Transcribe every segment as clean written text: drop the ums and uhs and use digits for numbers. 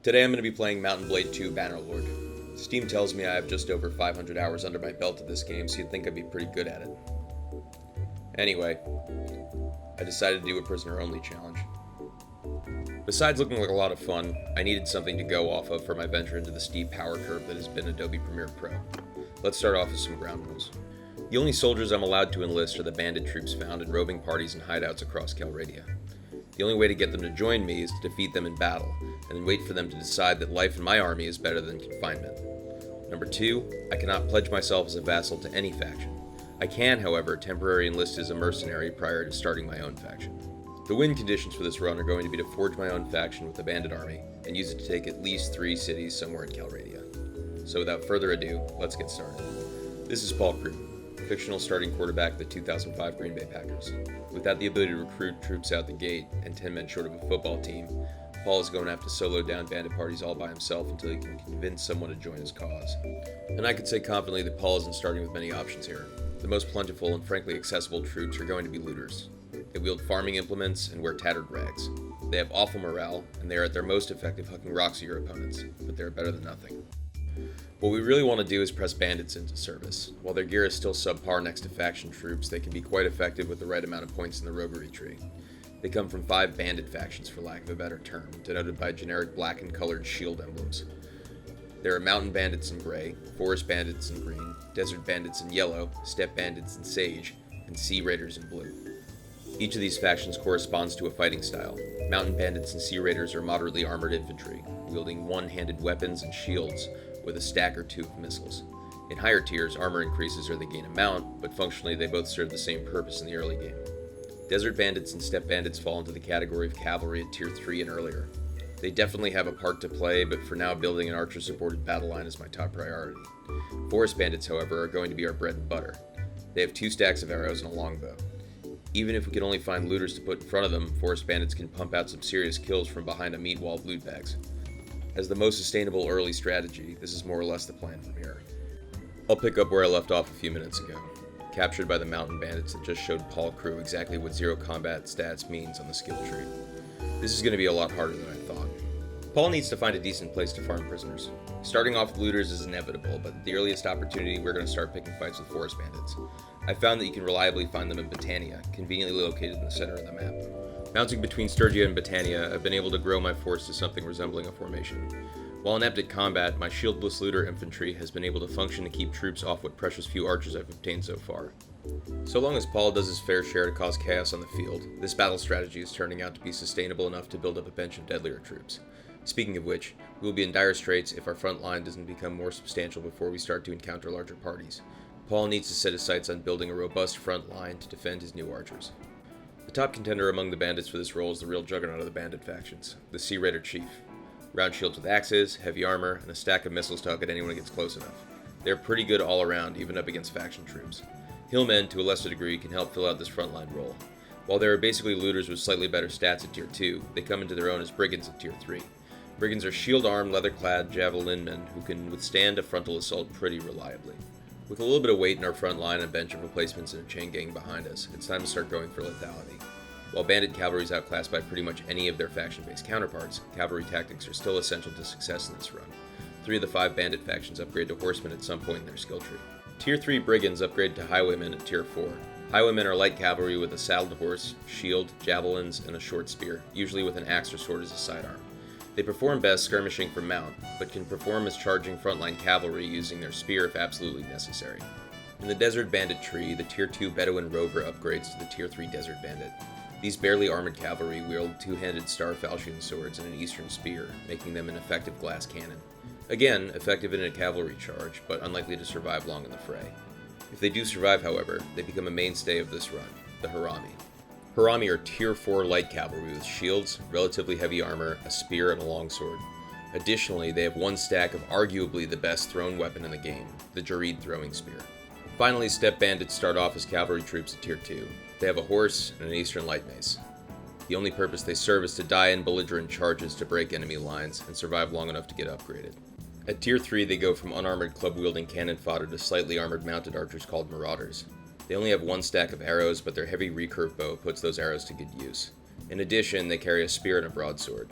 Today I'm going to be playing Mount & Blade 2 Bannerlord. Steam tells me I have just over 500 hours under my belt of this game, so you'd think I'd be pretty good at it. Anyway, I decided to do a prisoner-only challenge. Besides looking like a lot of fun, I needed something to go off of for my venture into the steep power curve that has been Adobe Premiere Pro. Let's start off with some ground rules. The only soldiers I'm allowed to enlist are the bandit troops found in roving parties and hideouts across Calradia. The only way to get them to join me is to defeat them in battle, and then wait for them to decide that life in my army is better than confinement. Number 2, I cannot pledge myself as a vassal to any faction. I can, however, temporarily enlist as a mercenary prior to starting my own faction. The win conditions for this run are going to be to forge my own faction with the bandit army, and use it to take at least 3 cities somewhere in Calradia. So without further ado, let's get started. This is Paul Crewe, fictional starting quarterback of the 2005 Green Bay Packers. Without the ability to recruit troops out the gate and 10 men short of a football team, Paul is going to have to solo down bandit parties all by himself until he can convince someone to join his cause. And I could say confidently that Paul isn't starting with many options here. The most plentiful and frankly accessible troops are going to be looters. They wield farming implements and wear tattered rags. They have awful morale, and they are at their most effective hucking rocks at your opponents, but they are better than nothing. What we really want to do is press bandits into service. While their gear is still subpar next to faction troops, they can be quite effective with the right amount of points in the roguery tree. They come from 5 bandit factions, for lack of a better term, denoted by generic black and colored shield emblems. There are mountain bandits in gray, forest bandits in green, desert bandits in yellow, steppe bandits in sage, and sea raiders in blue. Each of these factions corresponds to a fighting style. Mountain bandits and sea raiders are moderately armored infantry, wielding one-handed weapons and shields with a stack or 2 of missiles. In higher tiers, armor increases or they gain a mount, but functionally they both serve the same purpose in the early game. Desert bandits and steppe bandits fall into the category of cavalry at tier 3 and earlier. They definitely have a part to play, but for now building an archer-supported battle line is my top priority. Forest bandits, however, are going to be our bread and butter. They have 2 stacks of arrows and a longbow. Even if we can only find looters to put in front of them, forest bandits can pump out some serious kills from behind a meat wall of loot bags. As the most sustainable early strategy, this is more or less the plan from here. I'll pick up where I left off a few minutes ago, captured by the mountain bandits that just showed Paul Crewe exactly what zero combat stats means on the skill tree. This is going to be a lot harder than I thought. Paul needs to find a decent place to farm prisoners. Starting off with looters is inevitable, but at the earliest opportunity we're going to start picking fights with forest bandits. I found that you can reliably find them in Britannia, conveniently located in the center of the map. Bouncing between Sturgia and Britannia, I've been able to grow my force to something resembling a formation. While inept at combat, my shieldless looter infantry has been able to function to keep troops off what precious few archers I've obtained so far. So long as Paul does his fair share to cause chaos on the field, this battle strategy is turning out to be sustainable enough to build up a bench of deadlier troops. Speaking of which, we will be in dire straits if our front line doesn't become more substantial before we start to encounter larger parties. Paul needs to set his sights on building a robust front line to defend his new archers. The top contender among the bandits for this role is the real juggernaut of the bandit factions, the Sea Raider Chief. Round shields with axes, heavy armor, and a stack of missiles to hug at anyone who gets close enough. They're pretty good all around, even up against faction troops. Hillmen, to a lesser degree, can help fill out this frontline role. While they are basically looters with slightly better stats at tier 2, they come into their own as brigands at tier 3. Brigands are shield-armed, leather-clad javelin-men who can withstand a frontal assault pretty reliably. With a little bit of weight in our front line and a bench of replacements and a chain gang behind us, it's time to start going for lethality. While bandit cavalry is outclassed by pretty much any of their faction-based counterparts, cavalry tactics are still essential to success in this run. 3 of the 5 bandit factions upgrade to horsemen at some point in their skill tree. Tier 3 brigands upgrade to highwaymen at tier 4. Highwaymen are light cavalry with a saddled horse, shield, javelins, and a short spear, usually with an axe or sword as a sidearm. They perform best skirmishing from mount, but can perform as charging frontline cavalry using their spear if absolutely necessary. In the Desert Bandit tree, the Tier 2 Bedouin Rover upgrades to the Tier 3 Desert Bandit. These barely armored cavalry wield 2-handed star falchion swords and an eastern spear, making them an effective glass cannon. Again, effective in a cavalry charge, but unlikely to survive long in the fray. If they do survive, however, they become a mainstay of this run, the Harami. Harami are Tier 4 light cavalry with shields, relatively heavy armor, a spear, and a longsword. Additionally, they have 1 stack of arguably the best thrown weapon in the game, the Jareed throwing spear. Finally, steppe bandits start off as cavalry troops at tier 2. They have a horse and an eastern light mace. The only purpose they serve is to die in belligerent charges to break enemy lines and survive long enough to get upgraded. At tier 3, they go from unarmored club-wielding cannon fodder to slightly armored mounted archers called marauders. They only have 1 stack of arrows, but their heavy recurve bow puts those arrows to good use. In addition, they carry a spear and a broadsword.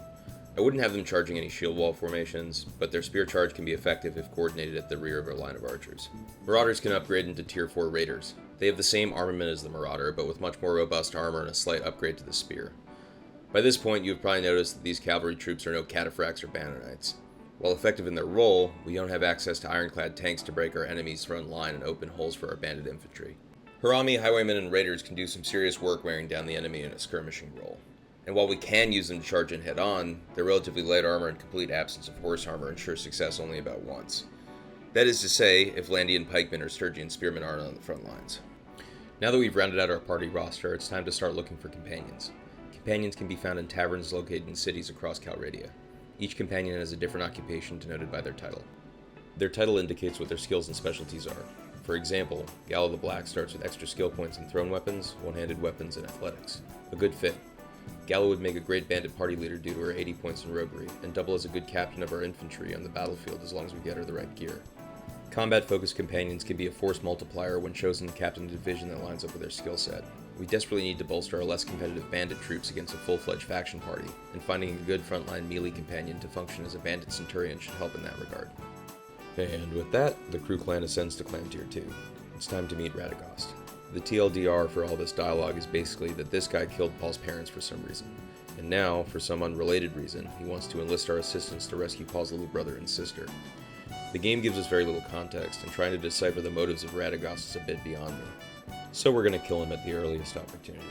I wouldn't have them charging any shield wall formations, but their spear charge can be effective if coordinated at the rear of a line of archers. Marauders can upgrade into tier 4 raiders. They have the same armament as the Marauder, but with much more robust armor and a slight upgrade to the spear. By this point, you have probably noticed that these cavalry troops are no cataphracts or banner knights. While effective in their role, we don't have access to ironclad tanks to break our enemy's front line and open holes for our bandit infantry. Harami, highwaymen, and raiders can do some serious work wearing down the enemy in a skirmishing role. And while we can use them to charge in head-on, their relatively light armor and complete absence of horse armor ensure success only about once. That is to say, if Landian pikemen or Sturgian spearmen aren't on the front lines. Now that we've rounded out our party roster, it's time to start looking for companions. Companions can be found in taverns located in cities across Calradia. Each companion has a different occupation denoted by their title. Their title indicates what their skills and specialties are. For example, Gallo the Black starts with extra skill points in thrown weapons, one-handed weapons, and athletics. A good fit. Gallo would make a great bandit party leader due to her 80 points in roguery, and double as a good captain of our infantry on the battlefield as long as we get her the right gear. Combat-focused companions can be a force multiplier when chosen to captain a division that lines up with their skill set. We desperately need to bolster our less competitive bandit troops against a full-fledged faction party, and finding a good frontline melee companion to function as a bandit centurion should help in that regard. And with that, the Crewe clan ascends to clan tier 2. It's time to meet Radagast. The TLDR for all this dialogue is basically that this guy killed Paul's parents for some reason, and now, for some unrelated reason, he wants to enlist our assistance to rescue Paul's little brother and sister. The game gives us very little context, and trying to decipher the motives of Radagast is a bit beyond me. So we're going to kill him at the earliest opportunity.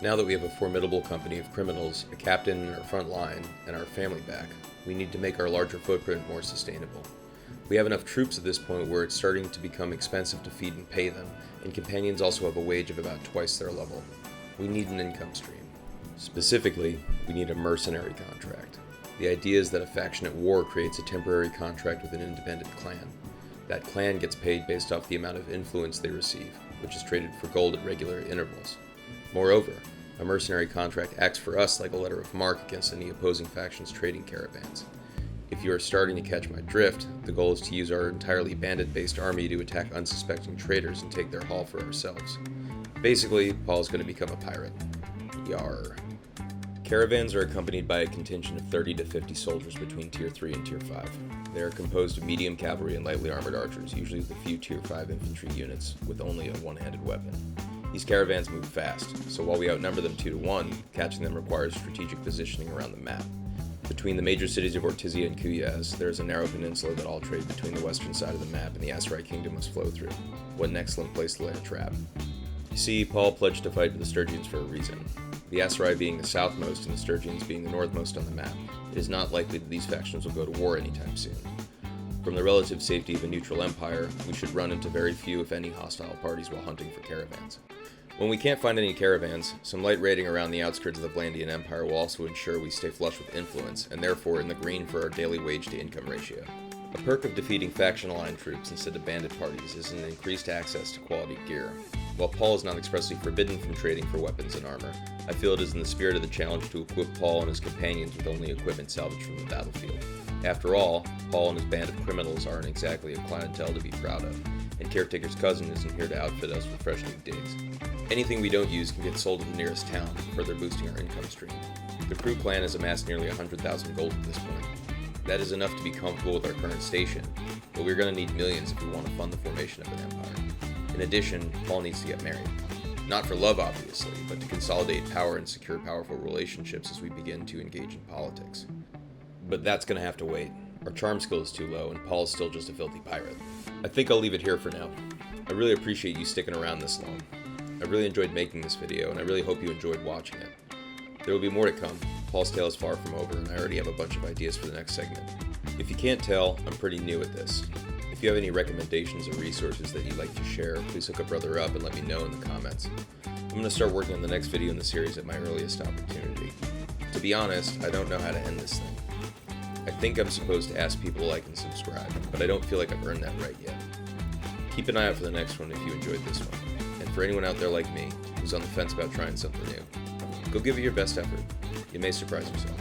Now that we have a formidable company of criminals, a captain in our front line, and our family back, we need to make our larger footprint more sustainable. We have enough troops at this point where it's starting to become expensive to feed and pay them, and companions also have a wage of about twice their level. We need an income stream. Specifically, we need a mercenary contract. The idea is that a faction at war creates a temporary contract with an independent clan. That clan gets paid based off the amount of influence they receive, which is traded for gold at regular intervals. Moreover, a mercenary contract acts for us like a letter of marque against any opposing faction's trading caravans. If you are starting to catch my drift, the goal is to use our entirely bandit-based army to attack unsuspecting traders and take their haul for ourselves. Basically, Paul's going to become a pirate. Yarr. Caravans are accompanied by a contingent of 30 to 50 soldiers between Tier 3 and Tier 5. They are composed of medium cavalry and lightly armored archers, usually with a few Tier 5 infantry units with only a one-handed weapon. These caravans move fast, so while we outnumber them 2 to 1, catching them requires strategic positioning around the map. Between the major cities of Ortizia and Kuyaz, there is a narrow peninsula that all trade between the western side of the map and the Aserai Kingdom must flow through. What an excellent place to lay a trap. You see, Paul pledged to fight with the Sturgians for a reason. The Aserai being the southmost and the Sturgians being the northmost on the map, it is not likely that these factions will go to war anytime soon. From the relative safety of a neutral empire, we should run into very few if any hostile parties while hunting for caravans. When we can't find any caravans, some light raiding around the outskirts of the Vlandian Empire will also ensure we stay flush with influence, and therefore in the green for our daily wage to income ratio. A perk of defeating faction-aligned troops instead of bandit parties is an increased access to quality gear. While Paul is not expressly forbidden from trading for weapons and armor, I feel it is in the spirit of the challenge to equip Paul and his companions with only equipment salvaged from the battlefield. After all, Paul and his band of criminals aren't exactly a clientele to be proud of, and Caretaker's cousin isn't here to outfit us with fresh new digs. Anything we don't use can get sold to the nearest town, further boosting our income stream. The Crewe clan has amassed nearly 100,000 gold at this point. That is enough to be comfortable with our current station, but we're going to need millions if we want to fund the formation of an empire. In addition, Paul needs to get married. Not for love, obviously, but to consolidate power and secure powerful relationships as we begin to engage in politics. But that's going to have to wait. Our charm skill is too low, and Paul's still just a filthy pirate. I think I'll leave it here for now. I really appreciate you sticking around this long. I really enjoyed making this video, and I really hope you enjoyed watching it. There will be more to come. Paul's tale is far from over, and I already have a bunch of ideas for the next segment. If you can't tell, I'm pretty new at this. If you have any recommendations or resources that you'd like to share, please hook a brother up and let me know in the comments. I'm going to start working on the next video in the series at my earliest opportunity. To be honest, I don't know how to end this thing. I think I'm supposed to ask people to like and subscribe, but I don't feel like I've earned that right yet. Keep an eye out for the next one if you enjoyed this one. And for anyone out there like me, who's on the fence about trying something new, go give it your best effort. You may surprise yourself.